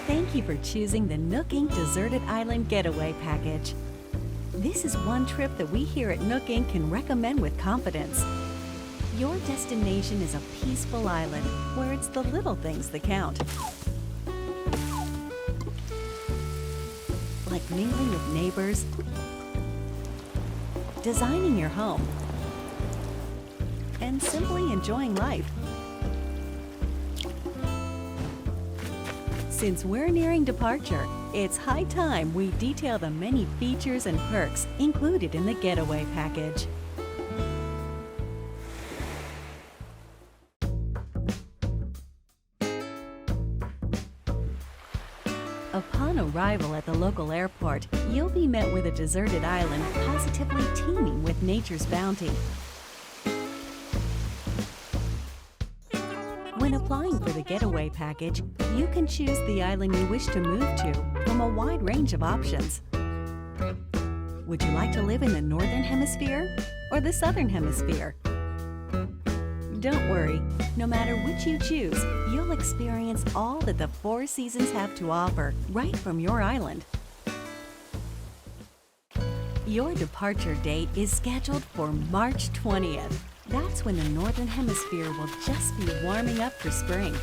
Thank you for choosing the Nook Inc. Deserted Island Getaway Package. This is one trip that we here at Nook Inc. can recommend with confidence. Your destination is a peaceful island where it's the little things that count. Like mingling with neighbors, designing your home, and simply enjoying life. Since we're nearing departure, it's high time we detail the many features and perks included in the Getaway Package. Upon arrival at the local airport, you'll be met with a deserted island positively teeming with nature's bounty. When applying for the Getaway Package, you can choose the island you wish to move to from a wide range of options. Would you like to live in the Northern Hemisphere or the Southern Hemisphere? Don't worry, no matter which you choose, you'll experience all that the four seasons have to offer right from your island. Your departure date is scheduled for March 20th. That's when the Northern Hemisphere will just be warming up for spring.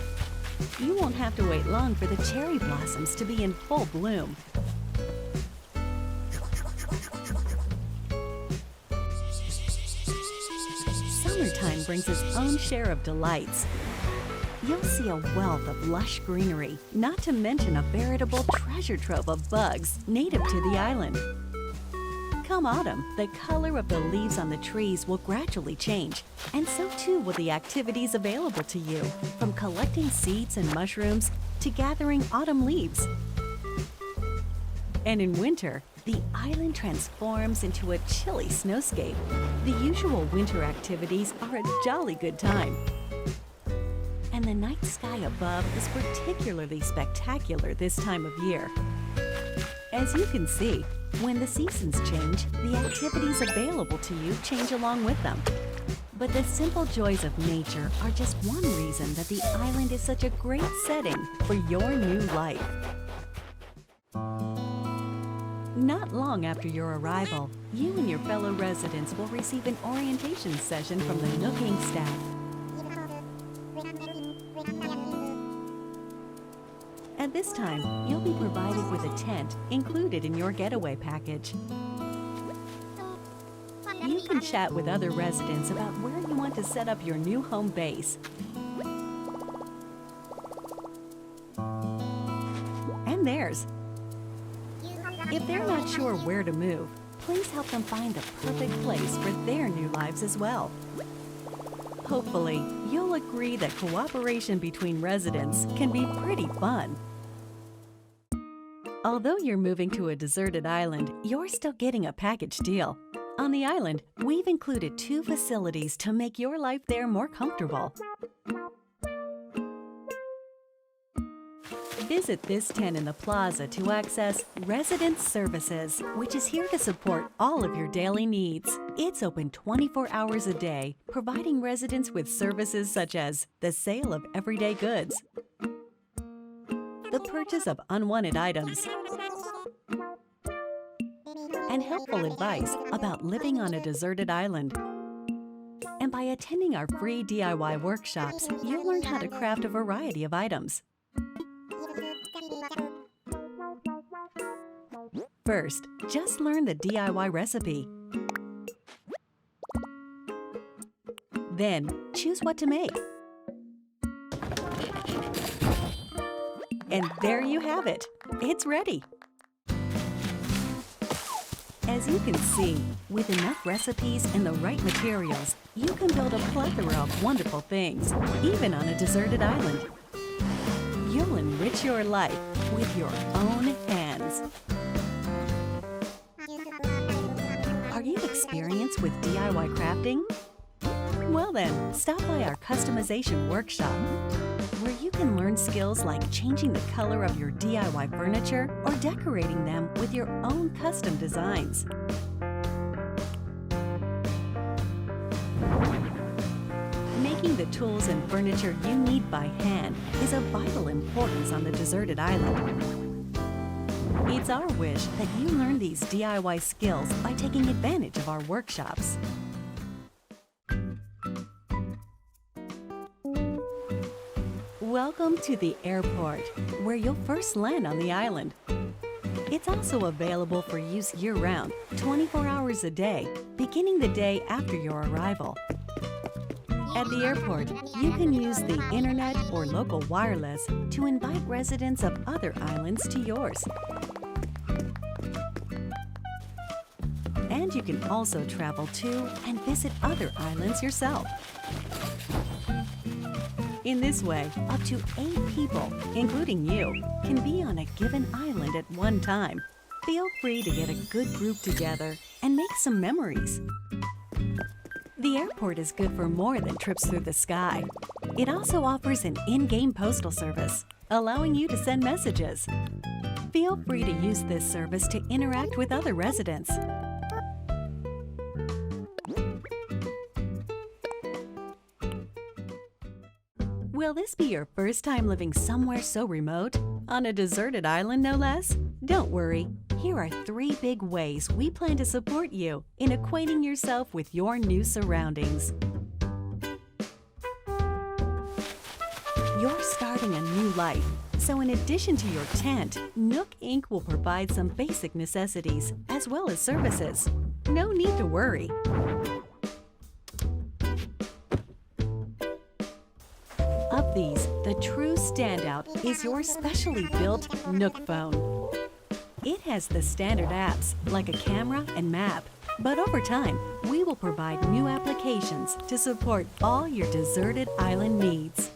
You won't have to wait long for the cherry blossoms to be in full bloom. Summertime brings its own share of delights. You'll see a wealth of lush greenery, not to mention a veritable treasure trove of bugs native to the island. Come autumn, the color of the leaves on the trees will gradually change, and so too will the activities available to you, from collecting seeds and mushrooms to gathering autumn leaves. And in winter, the island transforms into a chilly snowscape. The usual winter activities are a jolly good time. And the night sky above is particularly spectacular this time of year. As you can see, when the seasons change, the activities available to you change along with them. But the simple joys of nature are just one reason that the island is such a great setting for your new life. Not long after your arrival, you and your fellow residents will receive an orientation session from the Nook Inc. staff. At this time, you'll be provided with a tent included in your Getaway Package. You can chat with other residents about where you want to set up your new home base. And theirs. If they're not sure where to move, please help them find the perfect place for their new lives as well. Hopefully, you'll agree that cooperation between residents can be pretty fun. Although you're moving to a deserted island, you're still getting a package deal. On the island, we've included 2 facilities to make your life there more comfortable. Visit this tent in the plaza to access Resident Services, which is here to support all of your daily needs. It's open 24 hours a day, providing residents with services such as the sale of everyday goods, the purchase of unwanted items, and helpful advice about living on a deserted island. And by attending our free DIY workshops, you'll learn how to craft a variety of items. First, just learn the DIY recipe. Then, choose what to make. And there you have it. It's ready. As you can see, with enough recipes and the right materials, you can build a plethora of wonderful things, even on a deserted island. You'll enrich your life with your own hands. Are you experienced with DIY crafting? Well then, stop by our customization workshop, where you can learn skills like changing the color of your DIY furniture or decorating them with your own custom designs. Making the tools and furniture you need by hand is of vital importance on the deserted island. It's our wish that you learn these DIY skills by taking advantage of our workshops. Welcome to the airport, where you'll first land on the island. It's also available for use year-round, 24 hours a day, beginning the day after your arrival. At the airport, you can use the internet or local wireless to invite residents of other islands to yours. And you can also travel to and visit other islands yourself. In this way, up to 8 people, including you, can be on a given island at one time. Feel free to get a good group together and make some memories. The airport is good for more than trips through the sky. It also offers an in-game postal service, allowing you to send messages. Feel free to use this service to interact with other residents. Will this be your first time living somewhere so remote? On a deserted island, no less? Don't worry. Here are 3 big ways we plan to support you in acquainting yourself with your new surroundings. You're starting a new life, so in addition to your tent, Nook Inc. will provide some basic necessities as well as services. No need to worry. Of these, the true standout is your specially built Nook phone. It has the standard apps like a camera and map, but over time, we will provide new applications to support all your deserted island needs.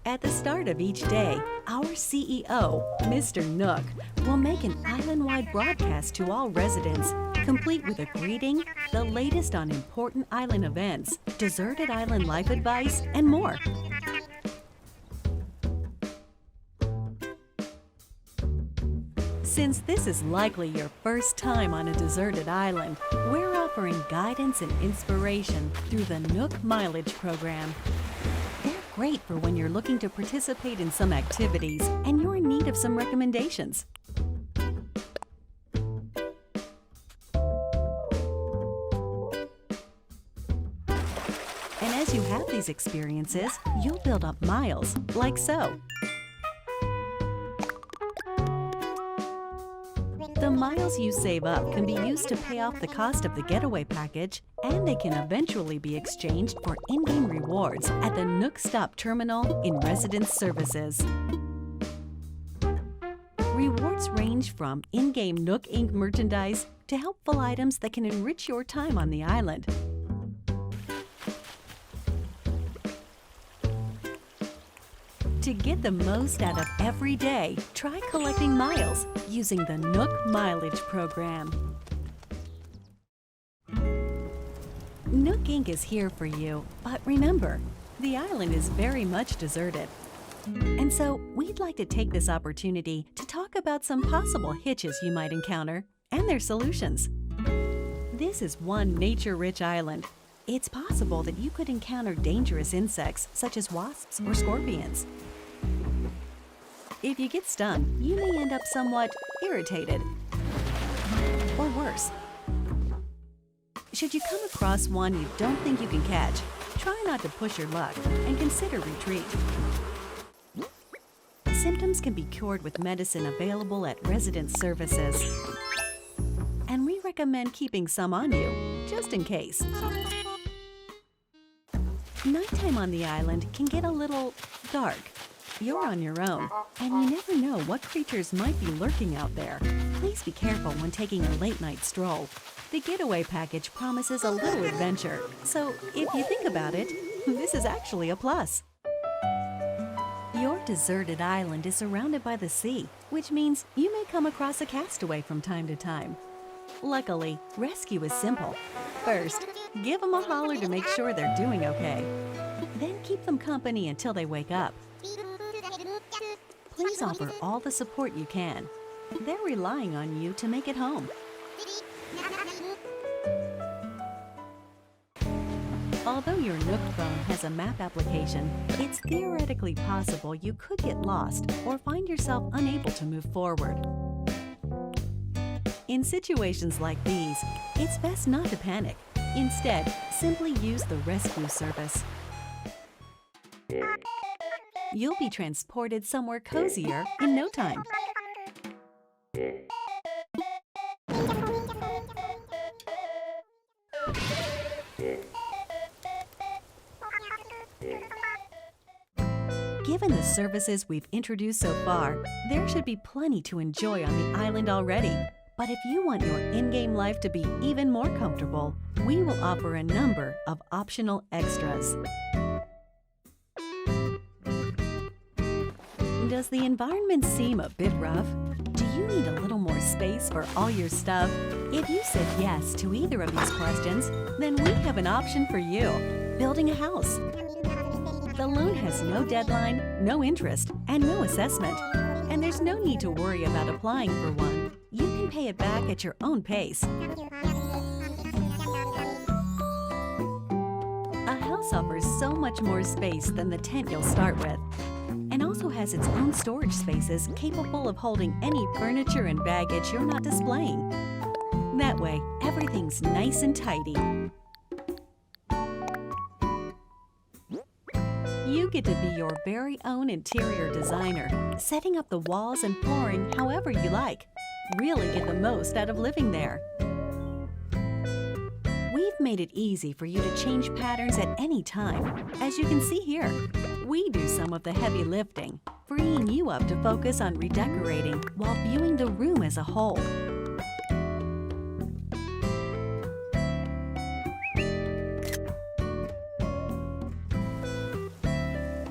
At the start of each day, our CEO, Mr. Nook, will make an island-wide broadcast to all residents, complete with a greeting, the latest on important island events, deserted island life advice, and more. Since this is likely your first time on a deserted island, we're offering guidance and inspiration through the Nook Mileage program. They're great for when you're looking to participate in some activities and you're in need of some recommendations. And as you have these experiences, you'll build up miles, like so. The miles you save up can be used to pay off the cost of the getaway package, and they can eventually be exchanged for in-game rewards at the Nook Stop Terminal in Residence Services. Rewards range from in-game Nook Inc. merchandise to helpful items that can enrich your time on the island. To get the most out of every day, try collecting miles using the Nook Mileage program. Nook Inc. is here for you, but remember, the island is very much deserted. And so, we'd like to take this opportunity to talk about some possible hitches you might encounter and their solutions. This is one nature-rich island. It's possible that you could encounter dangerous insects such as wasps or scorpions. If you get stung, you may end up somewhat irritated, or worse. Should you come across one you don't think you can catch, try not to push your luck and consider retreat. Symptoms can be cured with medicine available at resident services, and we recommend keeping some on you, just in case. Nighttime on the island can get a little dark. you're on your own, and you never know what creatures might be lurking out there. Please be careful when taking a late-night stroll. The getaway package promises a little adventure, so if you think about it, this is actually a plus. Your deserted island is surrounded by the sea, which means you may come across a castaway from time to time. Luckily, rescue is simple. First, give them a holler to make sure they're doing okay. Then keep them company until they wake up. Please offer all the support you can. They're relying on you to make it home. Although your Nook phone has a map application, it's theoretically possible you could get lost or find yourself unable to move forward. In situations like these, it's best not to panic. Instead, simply use the rescue service. You'll be transported somewhere cozier in no time. Given the services we've introduced so far, there should be plenty to enjoy on the island already. But if you want your in-game life to be even more comfortable, we will offer a number of optional extras. Does the environment seem a bit rough? Do you need a little more space for all your stuff? If you said yes to either of these questions, then we have an option for you: building a house. The loan has no deadline, no interest, and no assessment. And there's no need to worry about applying for one. You can pay it back at your own pace. A house offers so much more space than the tent you'll start with, and also has its own storage spaces capable of holding any furniture and baggage you're not displaying. That way, everything's nice and tidy. You get to be your very own interior designer, setting up the walls and flooring however you like. Really get the most out of living there. We've made it easy for you to change patterns at any time. As you can see here, we do some of the heavy lifting, freeing you up to focus on redecorating while viewing the room as a whole.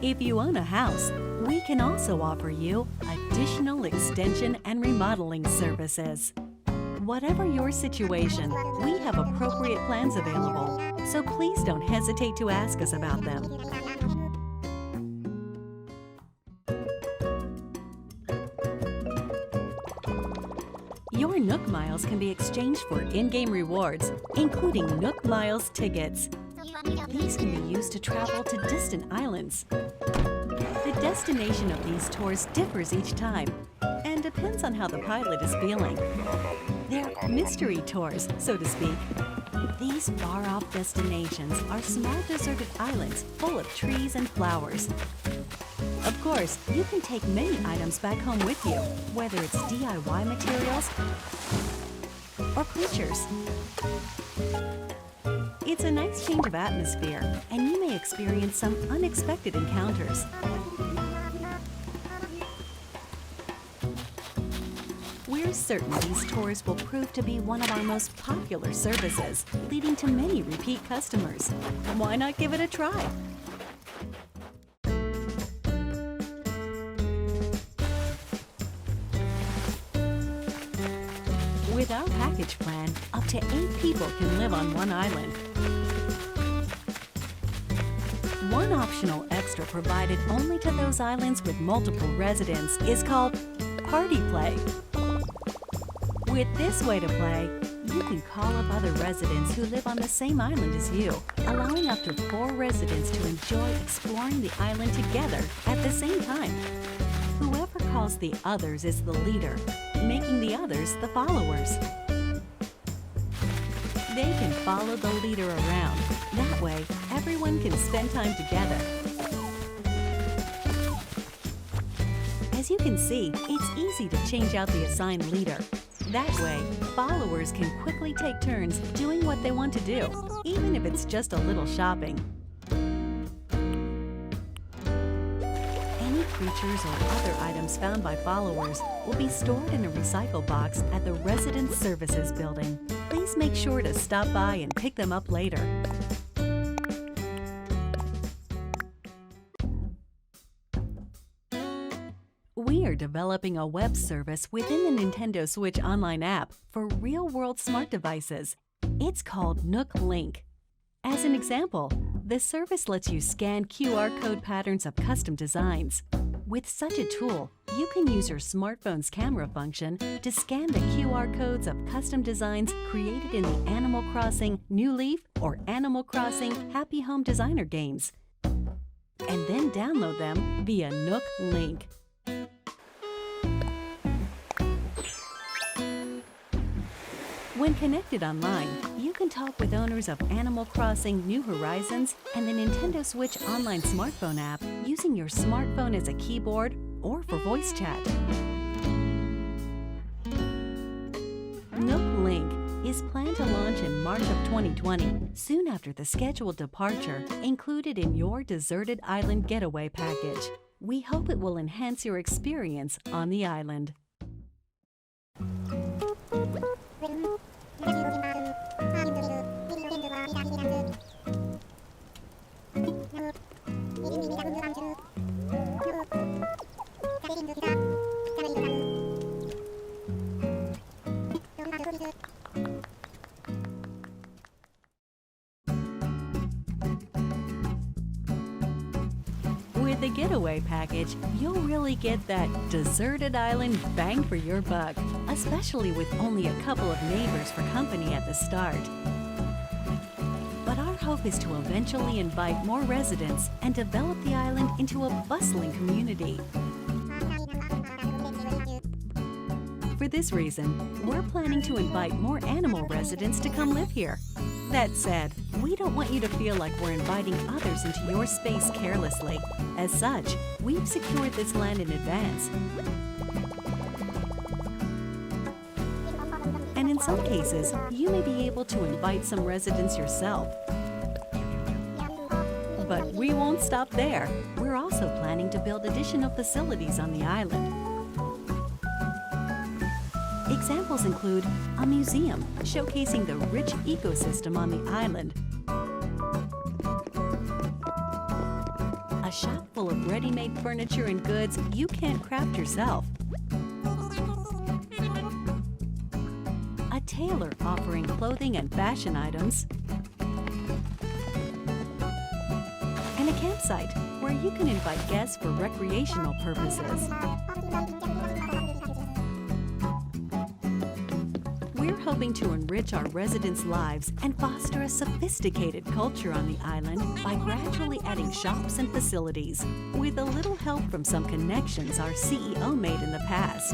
If you own a house, we can also offer you additional extension and remodeling services. Whatever your situation, we have appropriate plans available, so please don't hesitate to ask us about them. Your Nook Miles can be exchanged for in-game rewards, including Nook Miles tickets. These can be used to travel to distant islands. The destination of these tours differs each time and depends on how the pilot is feeling. They're mystery tours, so to speak. These far-off destinations are small deserted islands full of trees and flowers. Of course, you can take many items back home with you, whether it's DIY materials or creatures. It's a nice change of atmosphere, and you may experience some unexpected encounters. We're certain these tours will prove to be one of our most popular services, leading to many repeat customers. Why not give it a try? With our package plan, up to 8 people can live on one island. One optional extra provided only to those islands with multiple residents is called Party Play. With this way to play, you can call up other residents who live on the same island as you, allowing up to 4 residents to enjoy exploring the island together at the same time. Whoever calls the others is the leader, making the others the followers. They can follow the leader around. That way, everyone can spend time together. As you can see, it's easy to change out the assigned leader. That way, followers can quickly take turns doing what they want to do, even if it's just a little shopping. Any creatures or other items found by followers will be stored in a recycle box at the Residence Services building. Please make sure to stop by and pick them up later. We are developing a web service within the Nintendo Switch Online app for real-world smart devices. It's called Nook Link. As an example, the service lets you scan QR code patterns of custom designs. With such a tool, you can use your smartphone's camera function to scan the QR codes of custom designs created in the Animal Crossing New Leaf or Animal Crossing Happy Home Designer games, and then download them via Nook Link. When connected online, you can talk with owners of Animal Crossing New Horizons and the Nintendo Switch Online smartphone app using your smartphone as a keyboard or for voice chat. Nook Link is planned to launch in March of 2020, soon after the scheduled departure included in your Deserted Island Getaway package. We hope it will enhance your experience on the island. With the Getaway package, you'll really get that deserted island bang for your buck, especially with only a couple of neighbors for company at the start. But our hope is to eventually invite more residents and develop the island into a bustling community. For this reason, we're planning to invite more animal residents to come live here. That said, we don't want you to feel like we're inviting others into your space carelessly. As such, we've secured this land in advance. And in some cases, you may be able to invite some residents yourself. But we won't stop there. We're also planning to build additional facilities on the island. Examples include a museum showcasing the rich ecosystem on the island, a shop full of ready-made furniture and goods you can't craft yourself, a tailor offering clothing and fashion items, and a campsite where you can invite guests for recreational purposes. We're hoping to enrich our residents' lives and foster a sophisticated culture on the island by gradually adding shops and facilities, with a little help from some connections our CEO made in the past.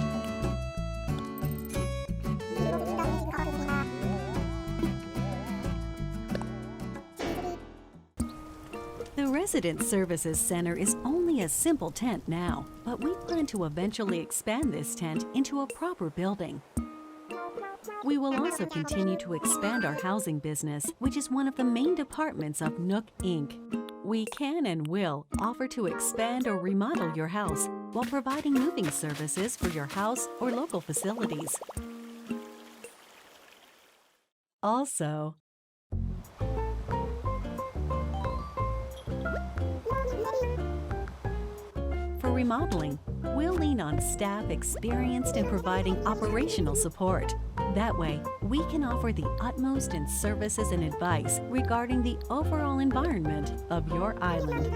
The Resident Services Center is only a simple tent now, but we plan to eventually expand this tent into a proper building. We will also continue to expand our housing business, which is one of the main departments of Nook Inc. We can and will offer to expand or remodel your house while providing moving services for your house or local facilities. Also, for remodeling, we'll lean on staff experienced in providing operational support. That way, we can offer the utmost in services and advice regarding the overall environment of your island.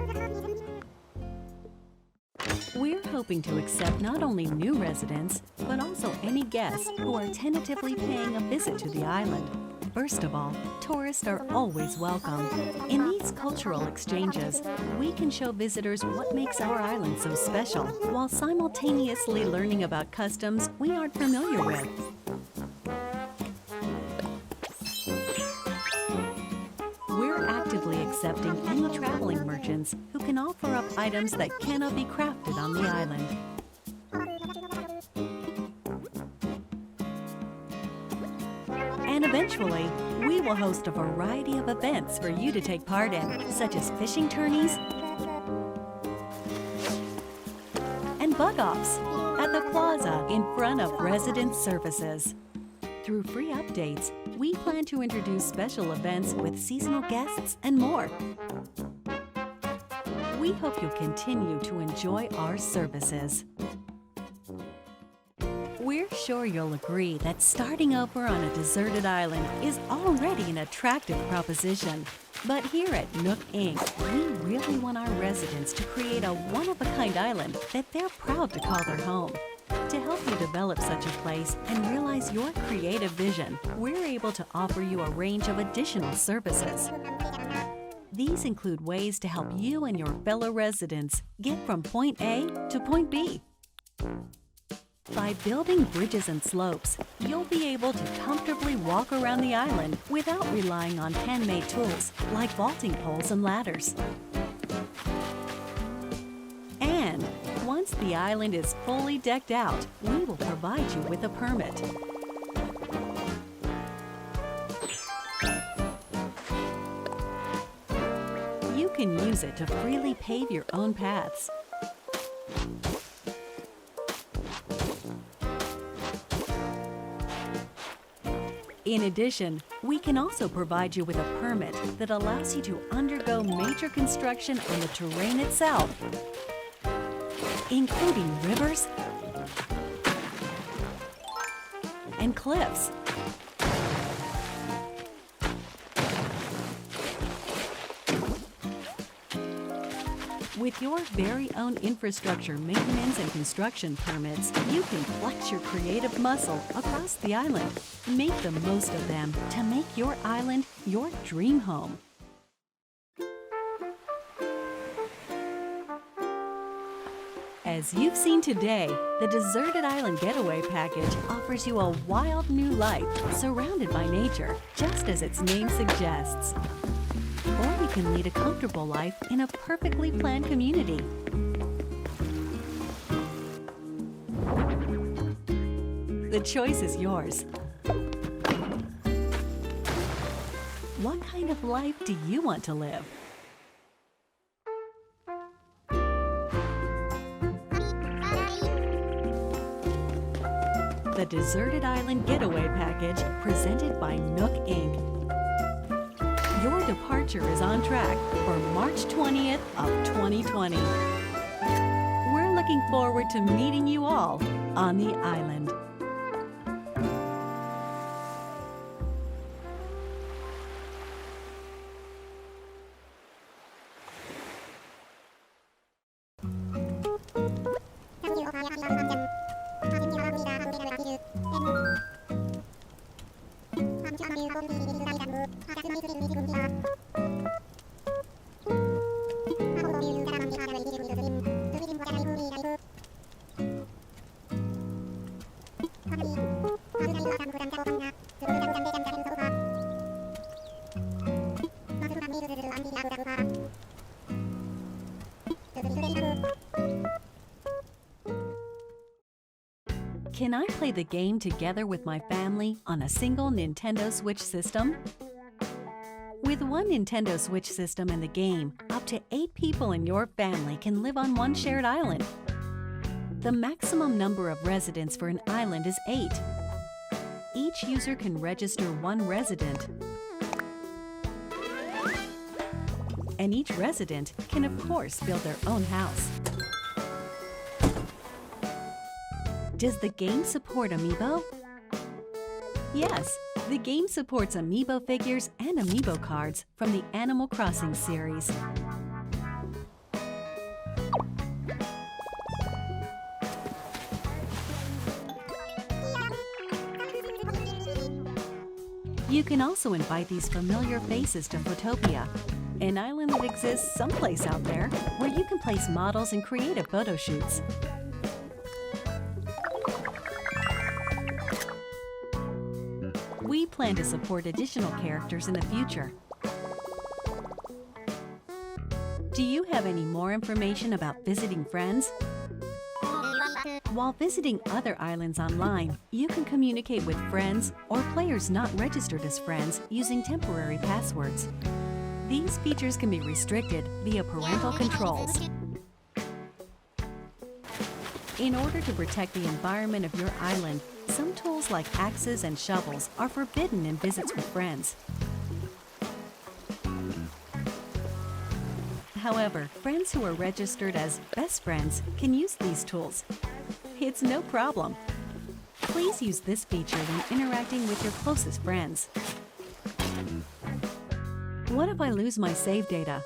We're hoping to accept not only new residents, but also any guests who are tentatively paying a visit to the island. First of all, tourists are always welcome. In these cultural exchanges, we can show visitors what makes our island so special, while simultaneously learning about customs we aren't familiar with. We're actively accepting any traveling merchants who can offer up items that cannot be crafted on the island. And eventually, we will host a variety of events for you to take part in, such as fishing tourneys, kickoffs at the plaza in front of resident services. Through free updates, we plan to introduce special events with seasonal guests and more. We hope you'll continue to enjoy our services. We're sure you'll agree that starting over on a deserted island is already an attractive proposition. But here at Nook Inc., we really want our residents to create a one-of-a-kind island that they're proud to call their home. To help you develop such a place and realize your creative vision, we're able to offer you a range of additional services. These include ways to help you and your fellow residents get from point A to point B. By building bridges and slopes, you'll be able to comfortably walk around the island without relying on handmade tools like vaulting poles and ladders. And once the island is fully decked out, we will provide you with a permit. You can use it to freely pave your own paths. In addition, we can also provide you with a permit that allows you to undergo major construction on the terrain itself, including rivers and cliffs. With your very own infrastructure maintenance and construction permits, you can flex your creative muscle across the island. Make the most of them to make your island your dream home. As you've seen today, the Deserted Island Getaway Package offers you a wild new life surrounded by nature, just as its name suggests. Or you can lead a comfortable life in a perfectly planned community. The choice is yours. What kind of life do you want to live? The Deserted Island Getaway Package, presented by Nook Inc. Your departure is on track for March 20th of 2020. We're looking forward to meeting you all on the island. Can I play the game together with my family on a single Nintendo Switch system? With one Nintendo Switch system and the game, up to 8 people in your family can live on one shared island. The maximum number of residents for an island is 8. Each user can register one resident, and each resident can, of course, build their own house. Does the game support Amiibo? Yes, the game supports Amiibo figures and Amiibo cards from the Animal Crossing series. You can also invite these familiar faces to Photopia, an island that exists someplace out there where you can place models and creative photo shoots. We plan to support additional characters in the future. Do you have any more information about visiting friends? While visiting other islands online, you can communicate with friends or players not registered as friends using temporary passwords. These features can be restricted via parental controls. In order to protect the environment of your island, some tools like axes and shovels are forbidden in visits with friends. However, friends who are registered as best friends can use these tools. It's no problem. Please use this feature when interacting with your closest friends. What if I lose my save data?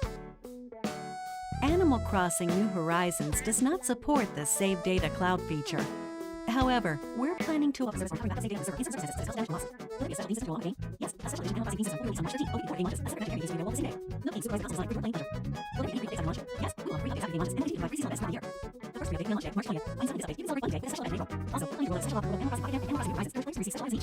Animal Crossing New Horizons does not support the Save Data Cloud feature. However, we're planning to observe save data on the server instance success damage loss. Will it be a special instance to yes, a special Animal Crossing system will be on March 13, OP 48 launches. A separate video will be same day. No games supervised consoles like report lane launcher. Will there be any free updates on launch? Yes, we will have free updates after game launches and continue to provide free seasonal events throughout the year. The first free update will launch March 20th. By installing this update, you can celebrate Fun Day with a special event in April. Also, planning to roll out a special upload of Animal Crossing 5 and Animal Crossing New Horizons. Third place to receive special items each.